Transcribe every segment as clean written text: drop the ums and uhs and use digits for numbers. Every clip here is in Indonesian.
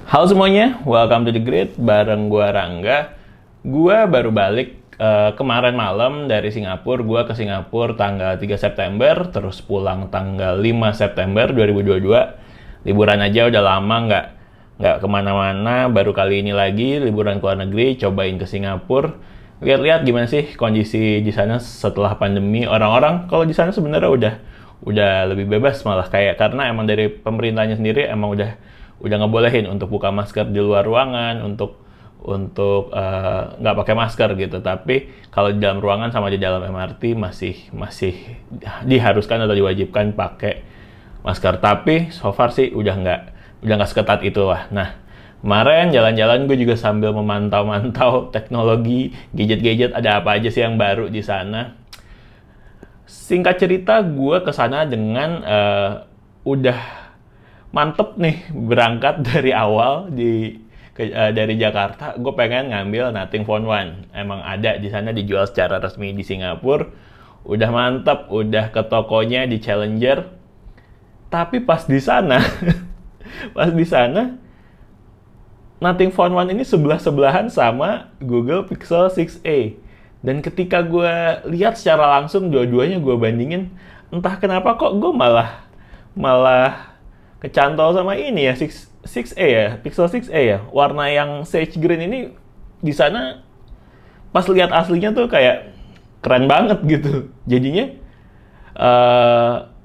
Halo semuanya, welcome to the grid bareng gua Rangga. Gua baru balik kemarin malam dari Singapura. Gua ke Singapura tanggal 3 September, terus pulang tanggal 5 September 2022. Liburan aja udah lama nggak kemana-mana. Baru kali ini lagi liburan ke luar negeri, cobain ke Singapura. Lihat-lihat gimana sih kondisi di sana setelah pandemi. Orang-orang kalau di sana sebenarnya udah lebih bebas malah, kayak karena emang dari pemerintahnya sendiri emang udah ngebolehin untuk buka masker di luar ruangan, untuk nggak pakai masker gitu. Tapi kalau di dalam ruangan sama di dalam MRT masih diharuskan atau diwajibkan pakai masker. Tapi so far sih udah nggak seketat itu lah. Nah, kemarin jalan-jalan gue juga sambil memantau teknologi, gadget-gadget, ada apa aja sih yang baru di sana. Singkat cerita, gue kesana dengan udah mantep nih berangkat dari awal dari Jakarta. Gue pengen ngambil Nothing Phone One. Emang ada di sana, dijual secara resmi di Singapura. Udah mantep, udah ke tokonya di Challenger. Tapi pas di sana, Nothing Phone One ini sebelahan sama Google Pixel 6a. Dan ketika gue lihat secara langsung dua-duanya gue bandingin, entah kenapa kok gue malah kecantol sama ini ya, 6a ya, Pixel 6a ya. Warna yang sage green ini di sana pas lihat aslinya tuh kayak keren banget gitu. Jadinya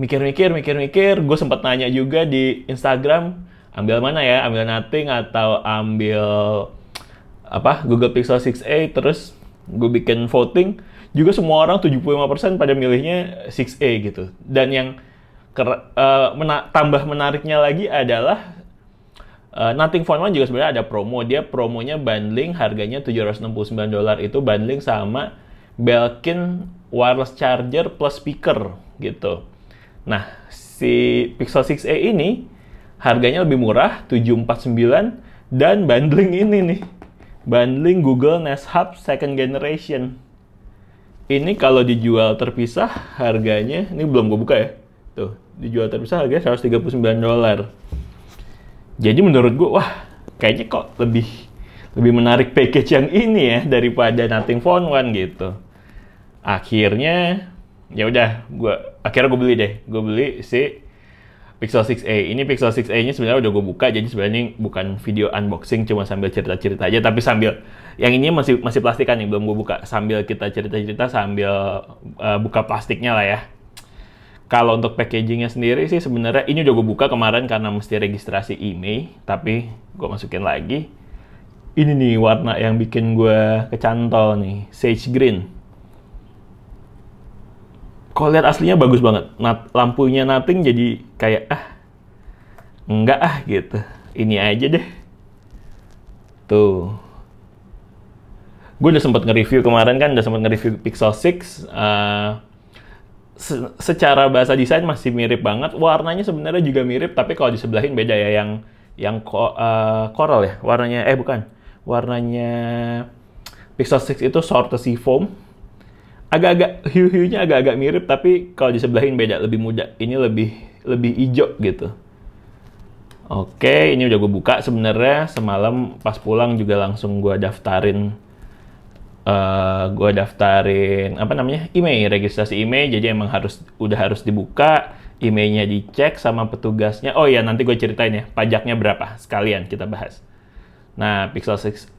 mikir-mikir, gue sempat nanya juga di Instagram, ambil mana ya, ambil Nothing atau ambil Google Pixel 6a. Terus gue bikin voting, juga semua orang 75% pada milihnya 6a gitu. Dan yang tambah menariknya lagi adalah Nothing Phone One juga sebenarnya ada promo. Dia promonya bundling, harganya $769 itu bundling sama Belkin wireless charger plus speaker gitu. Nah, si Pixel 6a ini harganya lebih murah, $749, dan bundling ini nih, bundling Google Nest Hub second generation. Ini kalau dijual terpisah harganya, ini belum gue buka ya, tuh dijual terpisah harganya $139. Jadi menurut gue, wah kayaknya kok lebih menarik package yang ini ya daripada Nothing Phone One gitu. Akhirnya ya udah, akhirnya gue beli deh. Gue beli si Pixel 6a. Ini Pixel 6a-nya sebenarnya udah gue buka, jadi sebenarnya ini bukan video unboxing, cuma sambil cerita-cerita aja. Tapi sambil, yang ini masih plastikan nih, belum gue buka. Sambil kita cerita-cerita sambil buka plastiknya lah ya. Kalau untuk packagingnya sendiri sih sebenarnya ini udah gue buka kemarin karena mesti registrasi email, tapi gue masukin lagi. Ini nih warna yang bikin gue kecantol nih, sage green. Kalau lihat aslinya bagus banget. Lampunya Nothing jadi kayak enggak gitu. Ini aja deh. Tuh. Gue udah sempat nge-review kemarin kan, udah sempat nge-review Pixel 6. Secara bahasa desain masih mirip banget. Warnanya sebenarnya juga mirip, tapi kalau disebelahin beda ya. Yang coral ya warnanya. Bukan. Warnanya Pixel 6 itu Sorte Seafoam. Agak-agak hiu-hiunya agak-agak mirip, tapi kalau disebelahin beda, lebih muda. Ini lebih hijau gitu. Oke, ini udah gue buka sebenarnya. Semalam pas pulang juga langsung gue daftarin email, registrasi email. Jadi emang udah harus dibuka, emailnya dicek sama petugasnya. Oh ya, nanti gue ceritain ya pajaknya berapa, sekalian kita bahas. Nah, Pixel 6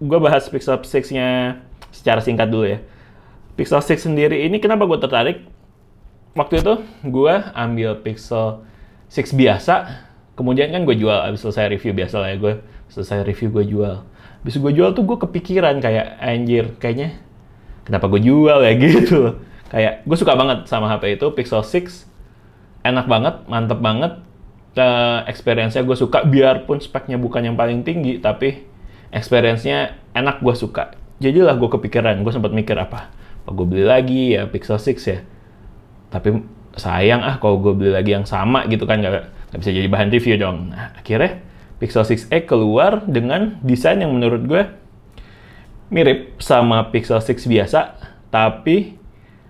gue bahas Pixel 6-nya secara singkat dulu ya. Pixel 6 sendiri ini kenapa gue tertarik? Waktu itu gue ambil Pixel 6 biasa, kemudian kan gue jual. Abis selesai review, biasa lah ya, gue selesai review gue jual. Abis gue jual tuh gue kepikiran kayak, anjir, kayaknya kenapa gue jual ya gitu. Kayak gue suka banget sama HP itu, Pixel 6. Enak banget, mantep banget. Experience-nya gue suka, biarpun speknya bukan yang paling tinggi, tapi experience-nya enak, gue suka. Jadilah gue kepikiran, gue sempat mikir apa gue beli lagi ya Pixel 6 ya. Tapi sayang kalau gue beli lagi yang sama gitu kan, nggak bisa jadi bahan review dong. Nah, akhirnya Pixel 6a keluar dengan desain yang menurut gue mirip sama Pixel 6 biasa, tapi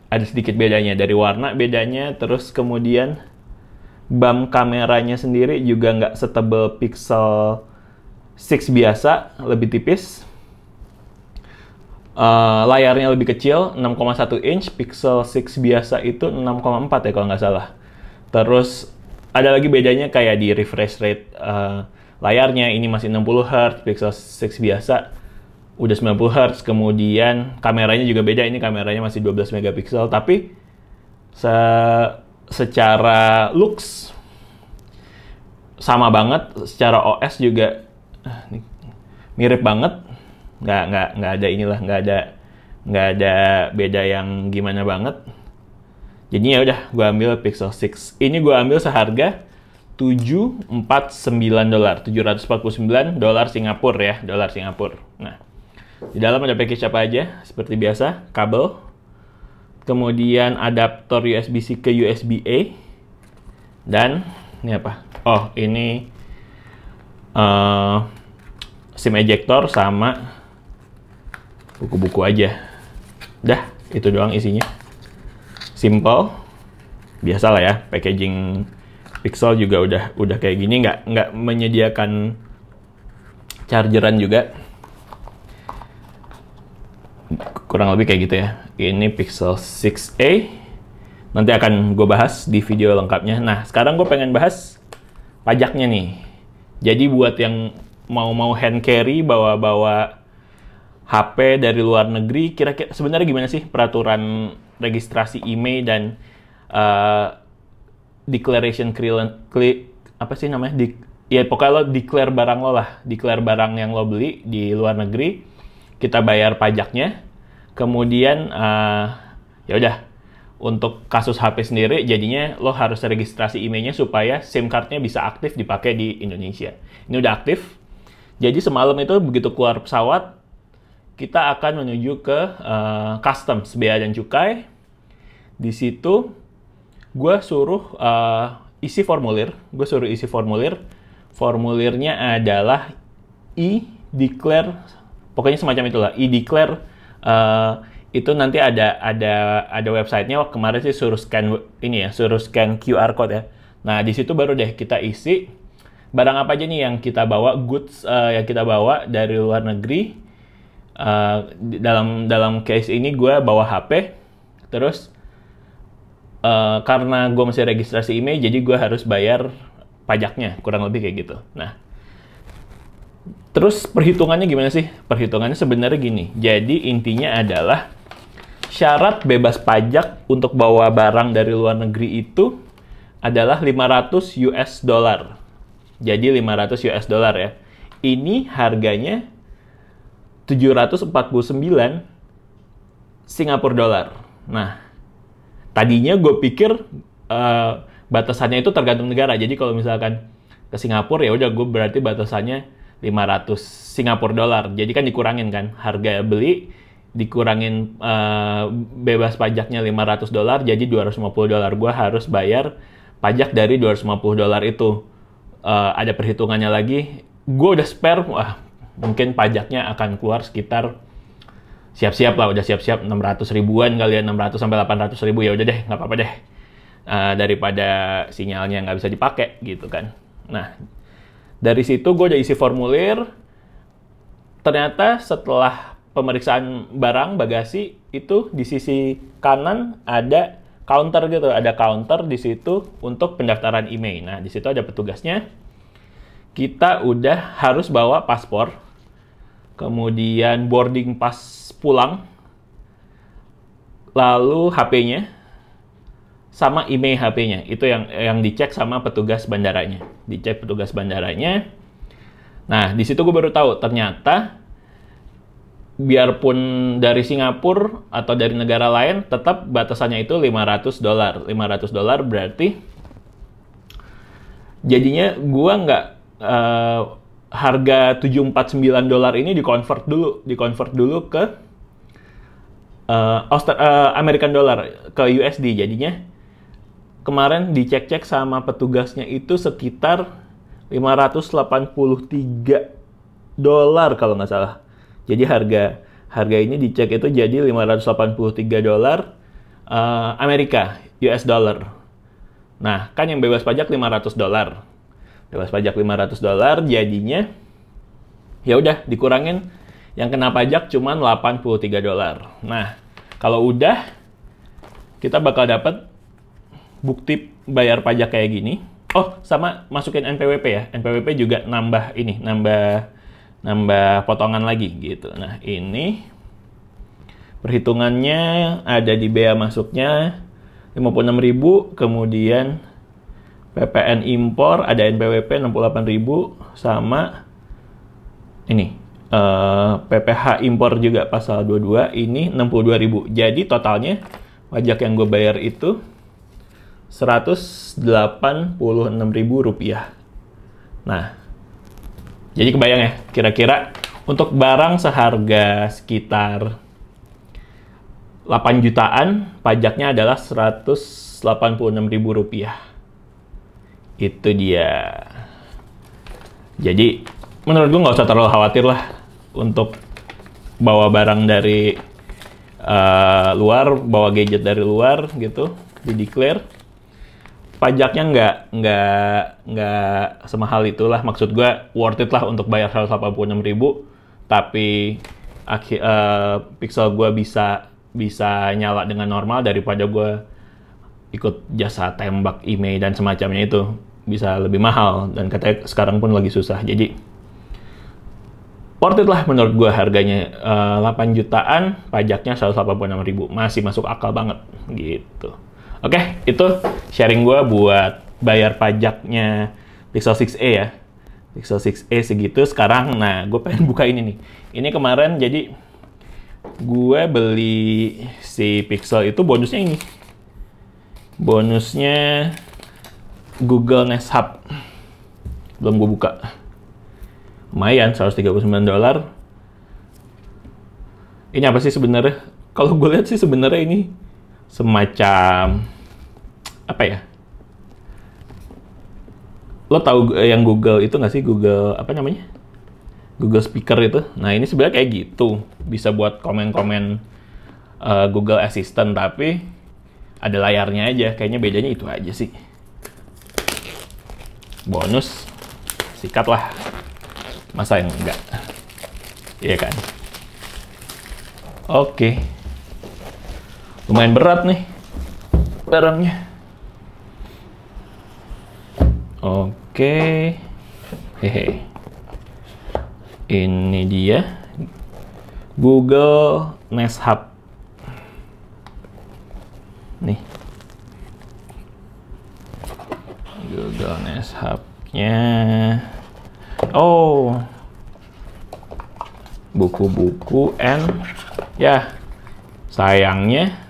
ada sedikit bedanya. Dari warna bedanya, terus kemudian bump kameranya sendiri juga nggak setebal Pixel 6 biasa, lebih tipis. Layarnya lebih kecil, 6,1 inch, Pixel 6 biasa itu 6,4 ya kalau nggak salah. Terus ada lagi bedanya kayak di refresh rate layarnya, ini masih 60 Hz, Pixel 6 biasa udah 90 Hz. Kemudian kameranya juga beda, ini kameranya masih 12 megapiksel, tapi secara looks sama banget, secara OS juga mirip banget. Nggak ada inilah, nggak ada beda yang gimana banget. Jadinya ya udah gue ambil Pixel 6. Ini gue ambil seharga $749, $749 Singapura ya, dolar Singapura. Nah, di dalam ada package apa aja? Seperti biasa, kabel, kemudian adaptor USB-C ke USB-A, dan ini apa? Oh, ini SIM ejector sama buku-buku aja. Dah, itu doang isinya. Simple, biasa lah ya. Packaging Pixel juga udah kayak gini, nggak menyediakan chargeran juga. Kurang lebih kayak gitu ya. Ini Pixel 6a. Nanti akan gue bahas di video lengkapnya. Nah, sekarang gue pengen bahas pajaknya nih. Jadi buat yang mau hand carry, bawa HP dari luar negeri, kira-kira sebenarnya gimana sih peraturan registrasi IMEI dan declaration apa sih namanya? Ya pokoknya lo declare barang lo lah, declare barang yang lo beli di luar negeri, kita bayar pajaknya. Kemudian ya udah, untuk kasus HP sendiri jadinya lo harus registrasi IMEI-nya supaya SIM card-nya bisa aktif dipakai di Indonesia. Ini udah aktif. Jadi semalam itu begitu keluar pesawat, kita akan menuju ke customs, bea dan cukai. Di situ gue suruh isi formulir. Formulirnya adalah e-declare, pokoknya semacam itulah, e-declare. Itu nanti ada websitenya. Kemarin sih suruh scan QR code ya. Nah, di situ baru deh kita isi barang apa aja nih yang kita bawa, goods yang kita bawa dari luar negeri. Dalam case ini gue bawa HP, terus karena gue masih registrasi IMEI, jadi gue harus bayar pajaknya, kurang lebih kayak gitu. Nah, terus perhitungannya gimana sih? Perhitungannya sebenarnya gini. Jadi intinya adalah syarat bebas pajak untuk bawa barang dari luar negeri itu adalah $500. Jadi $500 ya. Ini harganya 749 Singapura dolar. Nah, tadinya gue pikir batasannya itu tergantung negara. Jadi kalau misalkan ke Singapura ya udah gue berarti batasannya 500 Singapura dolar. Jadi kan dikurangin kan harga beli, dikurangin bebas pajaknya $500, jadi $250. Gue harus bayar pajak dari $250 itu. Ada perhitungannya lagi. Gue udah spare, mungkin pajaknya akan keluar sekitar siap-siap 600 ribuan kali ya, 600 sampai 800 ribu, ya udah deh, nggak apa-apa deh, daripada sinyalnya nggak bisa dipakai gitu kan. Nah, dari situ gue udah isi formulir. Ternyata setelah pemeriksaan barang bagasi itu di sisi kanan ada counter gitu, ada counter di situ untuk pendaftaran IMEI. Nah, di situ ada petugasnya. Kita udah harus bawa paspor, kemudian boarding pass pulang, lalu HP-nya, sama IMEI HP-nya. Itu yang dicek sama petugas bandaranya. Dicek petugas bandaranya. Nah, di situ gue baru tahu, ternyata biarpun dari Singapura atau dari negara lain, tetap batasannya itu $500. $500 berarti jadinya gue nggak harga $749 ini dikonvert dulu ke American dollar, ke USD. Jadinya kemarin dicek-cek sama petugasnya itu sekitar $583 kalau nggak salah. Jadi harga ini dicek itu jadi $583 Amerika, US dollar. Nah, kan yang bebas pajak $500. Bebas pajak $500 jadinya Ya udah dikurangin, yang kena pajak cuman $83. Nah, kalau udah kita bakal dapat bukti bayar pajak kayak gini. Oh, sama masukin NPWP ya. NPWP juga nambah ini, nambah potongan lagi gitu. Nah, ini perhitungannya ada di bea masuknya 56.000, kemudian PPN impor ada NPWP 68.000 sama ini PPh impor juga pasal 22 ini 62.000. Jadi totalnya pajak yang gue bayar itu Rp186.000. Nah, jadi kebayang ya, kira-kira untuk barang seharga sekitar 8 jutaan, pajaknya adalah Rp186.000. Itu dia. Jadi, menurut gue nggak usah terlalu khawatir lah untuk bawa barang dari luar, bawa gadget dari luar gitu, di-declare. Pajaknya nggak semahal itulah. Maksud gue worth it lah untuk bayar 186.000, tapi Pixel gue bisa nyala dengan normal daripada gue ikut jasa tembak email dan semacamnya, itu bisa lebih mahal dan katanya sekarang pun lagi susah. Jadi worth it lah menurut gue harganya. 8 jutaan, pajaknya 186.000, masih masuk akal banget gitu. Oke, itu sharing gue buat bayar pajaknya Pixel 6a ya. Pixel 6a segitu sekarang. Nah, gue pengen buka ini nih. Ini kemarin jadi gue beli si Pixel itu bonusnya ini. Bonusnya Google Nest Hub. Belum gue buka. Lumayan, $139. Ini apa sih sebenarnya? Kalau gue lihat sih sebenarnya ini semacam apa ya? Lo tahu yang Google itu nggak sih? Google apa namanya? Google Speaker itu. Nah, ini sebenarnya kayak gitu. Bisa buat komen-komen Google Assistant, tapi ada layarnya aja. Kayaknya bedanya itu aja sih. Bonus, sikat lah. Masa yang enggak? Iya kan? Oke. Lumayan berat nih barangnya. Oke. Hehe. Ini dia Google Nest Hub. Nih. Google Nest Hub-nya. Oh. Buku-buku ya. Sayangnya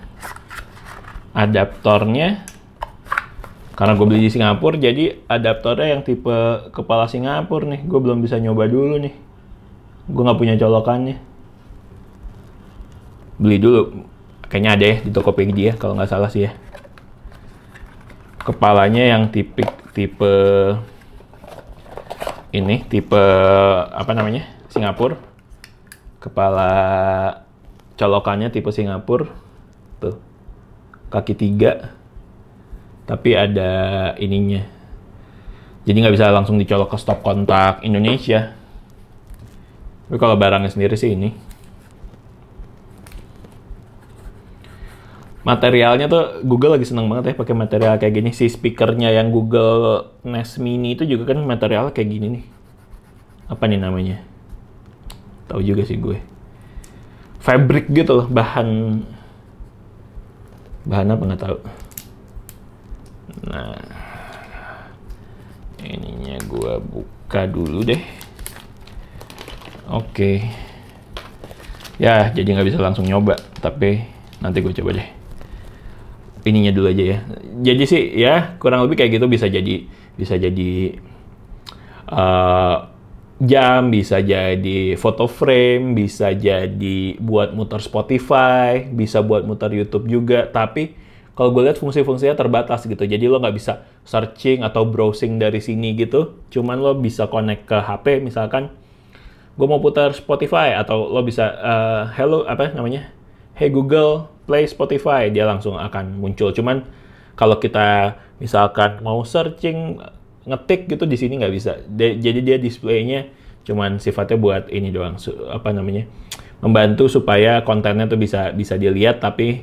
adaptornya, karena gue beli di Singapura, jadi adaptornya yang tipe kepala Singapura nih. Gue belum bisa nyoba dulu nih. Gue nggak punya colokannya. Beli dulu. Kayaknya ada ya di Tokopedia kalau nggak salah sih ya. Kepalanya yang tipe ini, tipe apa namanya? Singapura. Kepala colokannya tipe Singapura. Tuh. Kaki 3, tapi ada ininya, jadi nggak bisa langsung dicolok ke stop kontak Indonesia. Tapi kalau barangnya sendiri sih ini materialnya tuh, Google lagi seneng banget ya pakai material kayak gini. Si speakernya yang Google Nest Mini itu juga kan material kayak gini nih. Apa nih namanya? Tahu juga sih gue. Fabric gitu loh, bahan apa nggak tahu. Nah, ininya gue buka dulu deh. Oke. Ya, jadi nggak bisa langsung nyoba, tapi nanti gue coba deh. Ininya dulu aja ya. Jadi sih ya kurang lebih kayak gitu, bisa jadi jam, bisa jadi photo frame, bisa jadi buat muter Spotify, bisa buat muter YouTube juga. Tapi kalau gue lihat fungsi-fungsinya terbatas gitu. Jadi lo nggak bisa searching atau browsing dari sini gitu. Cuman lo bisa connect ke HP, misalkan gue mau putar Spotify, atau lo bisa hello apa namanya? Hey Google, play Spotify, dia langsung akan muncul. Cuman kalau kita misalkan mau searching, ngetik gitu di sini nggak bisa. Jadi dia displaynya Cuman sifatnya buat ini doang, membantu supaya kontennya tuh bisa dilihat, tapi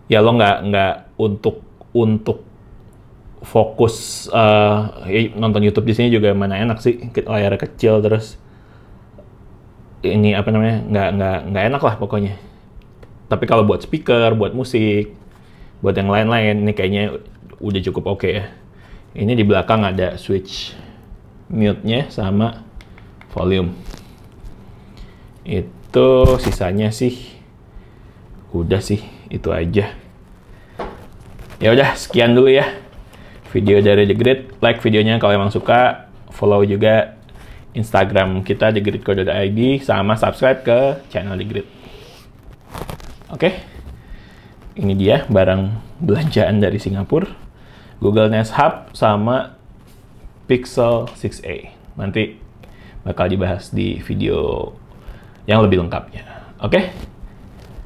ya lo nggak untuk fokus nonton YouTube di sini juga mana enak sih, layarnya kecil terus ini nggak enak lah pokoknya. Tapi kalau buat speaker, buat musik, buat yang lain-lain, ini kayaknya udah cukup oke ya. Ini di belakang ada switch mute-nya sama volume. Itu sisanya sih udah sih, itu aja. Ya udah, sekian dulu ya video dari The Grid. Like videonya kalau emang suka, follow juga Instagram kita thegridco.id, sama subscribe ke channel The Grid. Oke. Ini dia barang belanjaan dari Singapura. Google Nest Hub sama Pixel 6a. Nanti bakal dibahas di video yang lebih lengkapnya. Oke?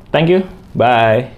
Thank you. Bye.